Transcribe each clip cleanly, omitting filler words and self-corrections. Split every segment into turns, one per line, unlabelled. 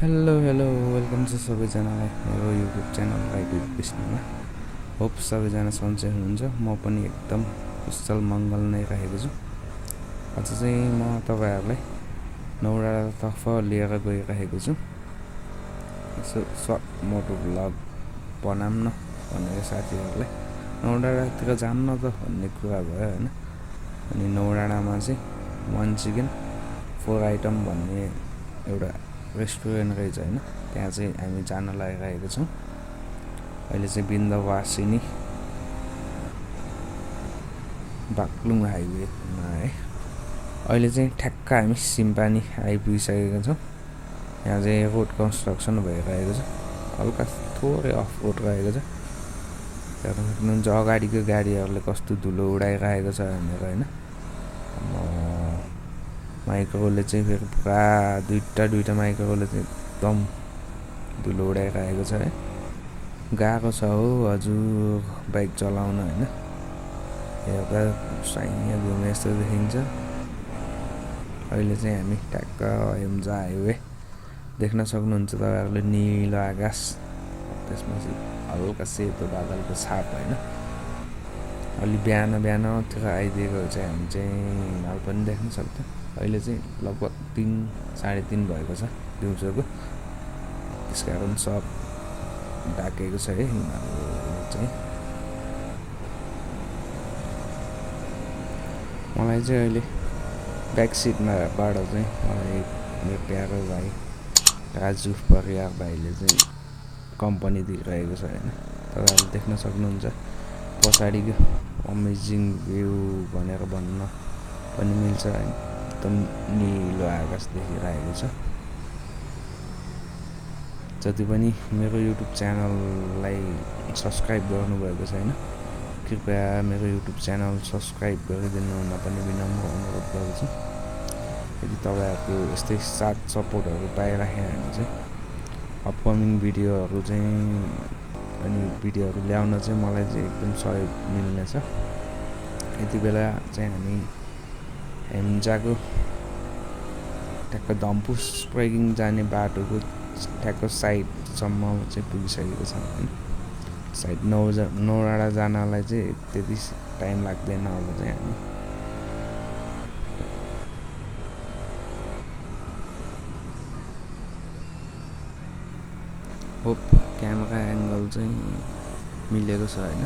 Hello welcome छ सबैजनालाई मेरो युट्युब च्यानल ridewithbisnu मा। होप सबैजना सन्चै हुनुहुन्छ। म पनि एकदम कुशल मङ्गल नै रहेको छु। आज चाहिँ म तपाईहरुलाई नौडाँडातर्फ लिएर गइरहेको छु। यसो सर्ट मोटोभ्लग बनाऊँ न भनेर साथीहरुलाई नौडाँडातिर जान्न त भन्ने कुरा भयो हैन। अनि नौडाँडामा चाहिँ 1 चिकन 4 आइटम भन्ने एउटा रेस्टुरेन्ट रहेछ हैन। त्यहाँ चाहिँ हामी जान लागिरहेको छौं। अहिले चाहिँ बिन्दवासिनी बाक्लुङ हाइवेमा है। अहिले चाहिँ ठ्याक्क हामी सिम्पानी आइपुगिसकेका छौं। यहाँ चाहिँ रोड कन्स्ट्रक्सन भइरहेको छ। हल्का थोरै अफ रोड रहेको छ। हेर्न सक्नुहुन्छ अगाडिको गाडीहरुले कस्तो धुलो उडाइरहेको छ भनेर हैन। माइक्रोले चाहिँ फेरि पुरा दुईटा माइक्रोले चाहिँ एकदम धुलो उडाइरहेको छ है। गाह्रो छ हो हजुर बाइक चलाउन हैन। हेर्दा साइया घुमे जस्तो देखिन्छ। अहिले चाहिँ हामी ट्याक्क हेम्जा हाइवे देख्न सक्नुहुन्छ तपाईहरुले नीलो आकाश, त्यसमा चाहिँ हल्का सेतो बादलको छाप हैन। अलि बिहानतिर आइदिएको चाहिँ हामी चाहिँ हिमाल पनि देख्न सक्छौं। अहिले चाहिँ लगभग 3:30 भएको छ दिउँसोको। त्यसकारण सब ढाकेको छ है हिमाल चाहिँ। मलाई चाहिँ अहिले ब्याक सिटमा बाट चाहिँ मलाई मेरो प्यारो भाइ राजु परियार भाइले चाहिँ कम्पनी दिइरहेको छ हैन। तपाईहरुले देख्न सक्नुहुन्छ पछाडिको अमेजिङ भ्यू भनेर भन्न पनि मिल्छ हैन। एकदम नीलो आकाश देखिरहेको छ। जति पनि मेरो युट्युब च्यानललाई सब्स्क्राइब गर्नुभएको छैन कृपया मेरो युट्युब च्यानल सब्स्क्राइब गरिदिनु हुन पनि विनम्र अनुरोध गर्छु। यदि तपाईहरुको यस्तै साथ सपोर्टहरु पाइराखे हामी चाहिँ अपकमिङ भिडियोहरु चाहिँ अनि भिडियोहरु ल्याउन चाहिँ मलाई चाहिँ एकदम सहयोग मिल्नेछ। यति बेला चाहिँ हामी हेम्जाको ट्याक्क धम्पुस ट्रेकिङ जाने बाटोको ट्याक्क साइडसम्म चाहिँ पुगिसकेको छ हैन। साइड नौडाँडा जानलाई चाहिँ त्यति टाइम लाग्दैन। अब चाहिँ हामी होप क्यामेरा एङ्गल चाहिँ मिलेको छ हैन।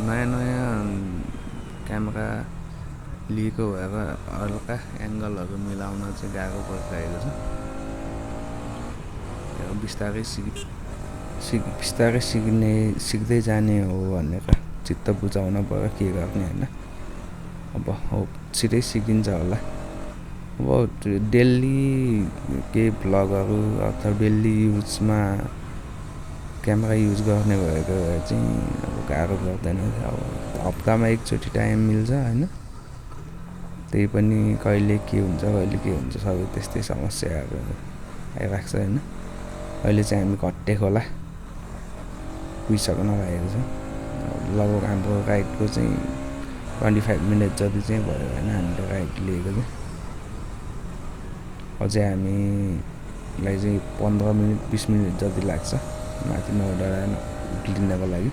नयाँ क्यामेरा लिएको भएर हल्का एङ्गलहरु मिलाउन चाहिँ गाह्रो परिरहेको छ। बिस्तारै सिक्दै जाने हो भनेर चित्त बुझाउन पर्यो के गर्ने हैन। अब होप छिटै सिकिन्छ होला। अब डेली के भ्लगहरु अथवा डेली युजमा क्यामेरा युज गर्ने भएको भए चाहिँ अब गाह्रो पर्दैन। अब हप्तामा एकचोटि टाइम मिल्छ हैन। त्यही पनि कहिले के हुन्छ सबै त्यस्तै समस्याहरु आइराख्छ हैन। अहिले चाहिँ हामी घट्टे खोला पुगिसक्न लागेको छ। लगभग हाम्रो राइडको चाहिँ 25 मिनेट जति चाहिँ भयो हैन हामीले राइड लिएको चाहिँ। अझै हामीलाई चाहिँ 15 मिनेट 20 मिनेट जति लाग्छ माथि नौडाँडा उक्लिनको लागि।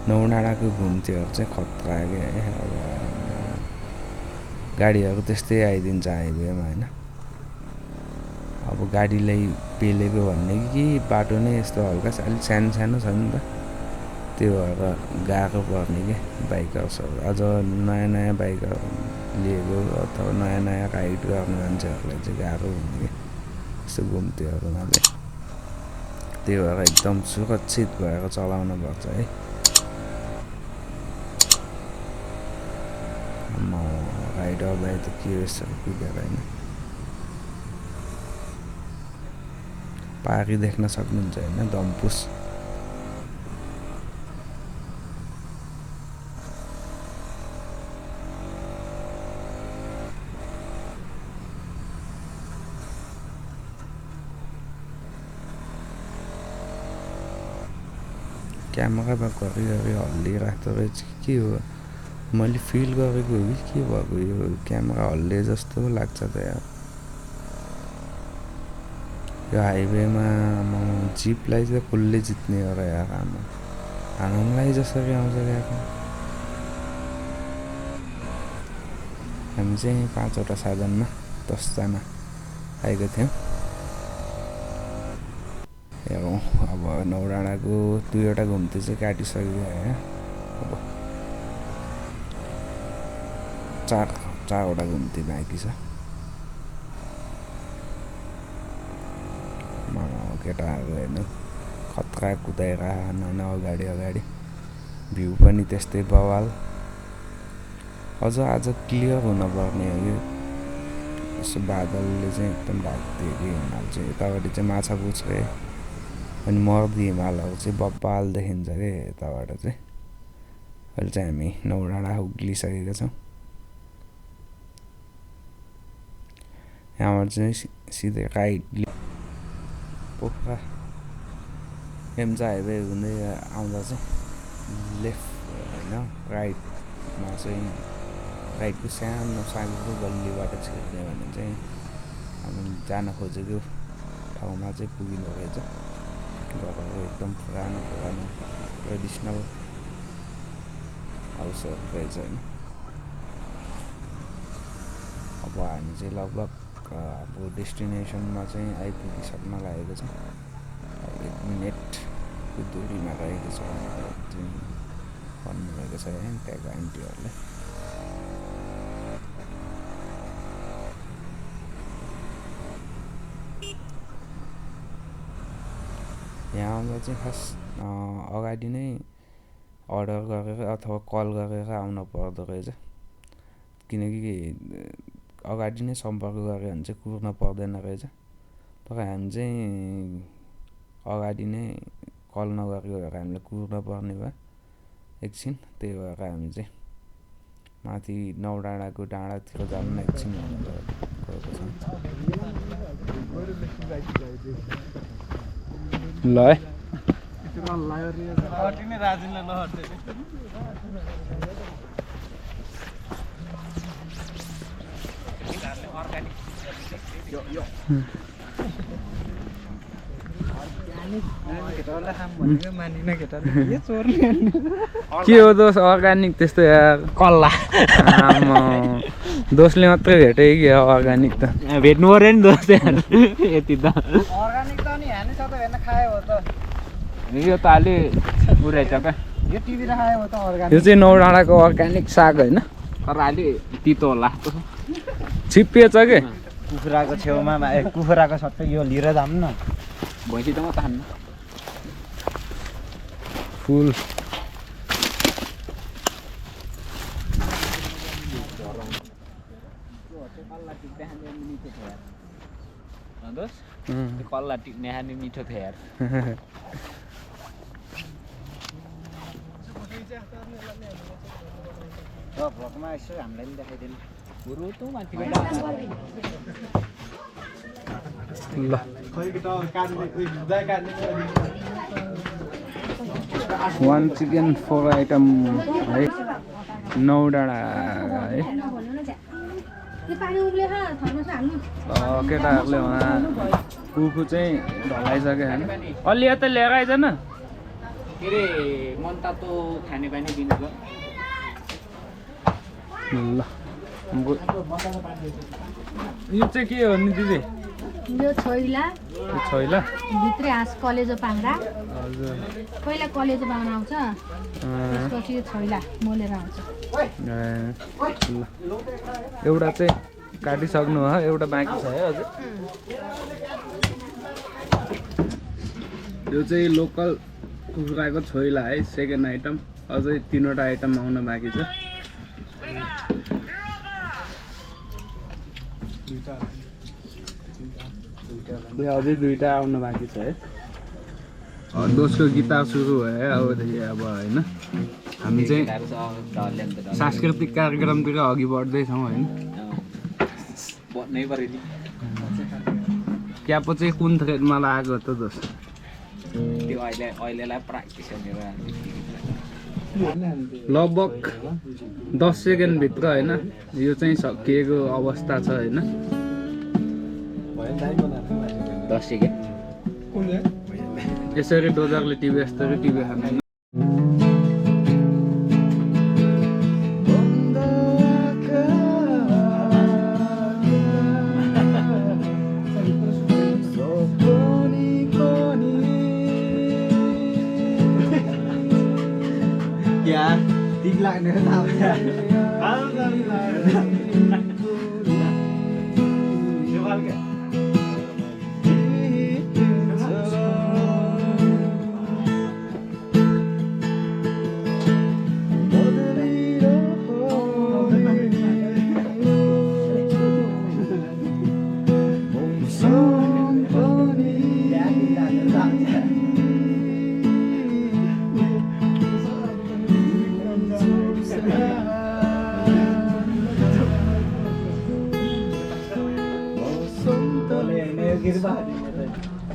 नौडाँडाको घुम्तीहरु चाहिँ खतरा के है। अब गाडीहरु त्यस्तै आइदिन्छ हाइवेमा हैन। अब गाडीलाई पेलेको भन्ने कि बाटो नै यस्तो हल्का अलि सानो छ नि त। त्यो भएर गाह्रो पर्ने के बाइकर्सहरु अझ नयाँ बाइकहरु लिएको अथवा नयाँ राइड गर्ने मान्छेहरुलाई चाहिँ गाह्रो हुने के यस्तो घुम्तीहरुमा चाहिँ। त्यही भएर एकदम सुरक्षित भएर चलाउन पर्छ है। राइडर भाइ त के यसो पुगेर हैन। पारी देख्न सक्नुहुन्छ हैन धम्पुस। क्यामेरामा घरिघरि हल्लिरहेको रहेछ के हो। मैले फिल गरेको हो कि के भएको यो क्यामेरा हल्ले जस्तो लाग्छ त यार यो हाइवेमा जिपलाई चाहिँ कसले जित्ने हो र यार हाम्रोलाई जसरी आउँछ क्या हामी चाहिँ 5वटा साधनमा 10जना आएको थियौँ हेरौँ अब नौडाँडाको 2वटा घुम्ती चाहिँ काटिसक्यो है अब 4वटा घुम्ती बाँकी छ केटाहरू हेर्नु खतरा कुदाएर नन अगाडि भ्यू पनि त्यस्तै बवाल अझ आज क्लियर हुनुपर्ने हो यो यसो बादलले चाहिँ एकदम ढाकिदियो कि हिमाल चाहिँ यतापट्टि चाहिँ माछा पुछ्रे अनि मर्दी हिमालहरू चाहिँ बब्बाल देखिन्छ कि यताबाट चाहिँ अहिले चाहिँ हामी नौडाँडा उक्लिसकेका छौँ यहाँबाट चाहिँ सिधै राइट पोखरा हेम्चा हाइवे हुँदै आउँदा चाहिँ लेफ्ट होइन राइटमा चाहिँ राइटको सानो सागरको गल्लीबाट छिर्ने भने चाहिँ हामी जान खोजेको ठाउँमा चाहिँ पुगिनु रहेछ घरहरू एकदम पुरानो ट्रेडिसनल हाउसहरू रहेछ होइन अब हामी चाहिँ लगभग अब डेस्टिनेसनमा चाहिँ आइपुगिसक्न लागेको छ 1 मिनेटको दूरीमा रहेको छ चाहिँ भन्नुभएको छ है त्यहाँको आन्टीहरूले यहाँ आउँदा चाहिँ खास अगाडि नै अर्डर गरेर अथवा कल गरेर आउनु पर्दो रहेछ किनकि अगाडि नै सम्पर्क गऱ्यो भने चाहिँ कुर्न पर्दैन रहेछ तर हामी चाहिँ अगाडि नै कल नगरेको भएर हामीले कुर्न पर्ने भयो एकछिन त्यही भएर हामी चाहिँ माथि नौडाँडाको डाँडातिर जानु न एकछिन भनेर गएको छौँ ल है के हो दोष अर्ग्यानिक त्यस्तो यार
कल्ला
दोषले मात्रै भेटे कि अर्ग्यानिक त
भेट्नु पर्यो नि दोष यति त
अर्ग्यानिक त नि हाने सबै हेर्न खायो हो त
यो त अलि उरेछ क्या
यो टिभी राखायो हो त अर्ग्यानिक
यो चाहिँ नौडाँडाको अर्ग्यानिक साग होइन
तर अलि तितो होला
छिप्पिएछ के
कुखुराको छेउमा कुखुराको सट्टै यो लिएर जाऊँ न
भैँसी त म तान्नु
फुल
कल्ला टिप्ने खाने मिठो थियो यार
भ्लगमा यसो हामीलाई पनि देखाइदिनु
बरु त माथि
ल 1 chicken 4 आइटम है नौडाँडा है केटाहरूले उहाँ कुकु चाहिँ ढलाइसक्यो होइन अलि यता लिएर आइज न
के अरे मन तातो खाने पानी दिनु
ल यो चाहिँ के हो नि दिदी
यो छोइला
छैला
भित्रै हाँस कलेजो पाङ्रा
हजुर
पहिला कलेजो पाङ्रा आउँछ त्यसपछि यो छोइला मोलेर आउँछ
ल एउटा चाहिँ काटिसक्नु हो एउटा बाँकी छ है हजुर यो चाहिँ लोकल कुखुराको छोइला है सेकेन्ड आइटम अझै 3वटा आइटम आउन बाँकी छ अझै 2टा आउन बाँकी छ है दोस्रो गीता सुरु भयो अबदेखि अब होइन हामी चाहिँ सांस्कृतिक कार्यक्रमतिर अघि बढ्दैछौँ होइन क्यापो चाहिँ कुन थ्रेडमा लागेको त दोस्त
त्यो अहिलेलाई प्र्याक्टिस
लगभग 10 सेकेन्डभित्र होइन यो चाहिँ सकिएको अवस्था छ होइन
10 सेकेन्ड
यसरी डोजरले टिभी यस्तरी टिभी खाँदैन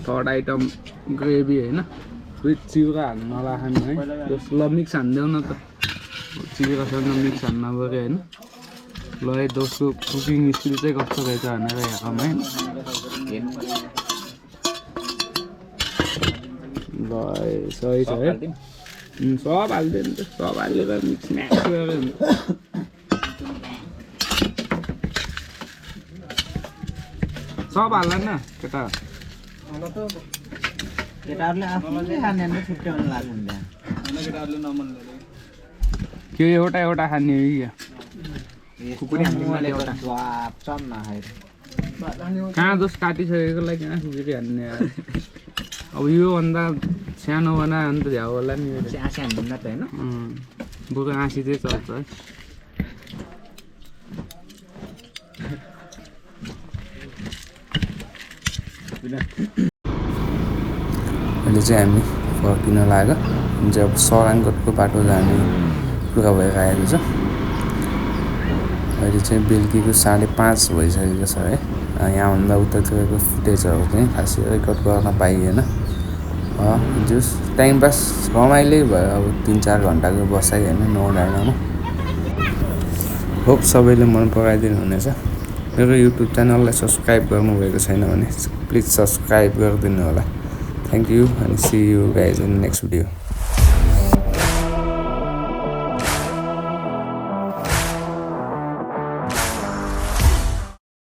थर्ड आइटम ग्रेभी होइन विथ चिउरा हाल्नु नलाखानु है ल मिक्स हानिदेऊ न त चिउरासँग मिक्स हान्न पऱ्यो होइन ल है दोस्रो कुकिङ स्किल चाहिँ कस्तो रहेछ भनेर हेरौँ है ल सही छ है सब हालिदियो नि त सब हालेर मिक्स म्याक्स गरेर सब हाल्ला न केटा
केटाहरूले आफूले खाने छुट्याउनु लाग्छ
त्यो एउटा एउटा खाने हो
कुकुरी हामीले एउटा स्वाप चम्म खाएर
कहाँ जस काटिसकेकोलाई कहाँ खुकुरी हान्ने अब योभन्दा सानो बना अन्त झ्याउ होला नि
आँसी हान्दैन त होइन
बरु आँसी चाहिँ चल्छ है
अहिले चाहिँ हामी फर्किन लाग्यो जुन चाहिँ अब सराङकोटको बाटो जाने कुरा भएर आएको छ अहिले चाहिँ बेलुकीको 5:30 भइसकेको छ है यहाँभन्दा उतातिरको फुटेजहरू चाहिँ खासै रेकर्ड गर्न पाइएन जस टाइम पास रमाइलै भयो अब 3-4 घन्टाको बसाइ होइन नौडाँडामा होप सबैले मन पराइदिनु हुनेछ मेरो युट्युब च्यानललाई सब्सक्राइब गर्नुभएको छैन भने प्लिज सब्सक्राइब गरिदिनु होला thank you and see you guys in next video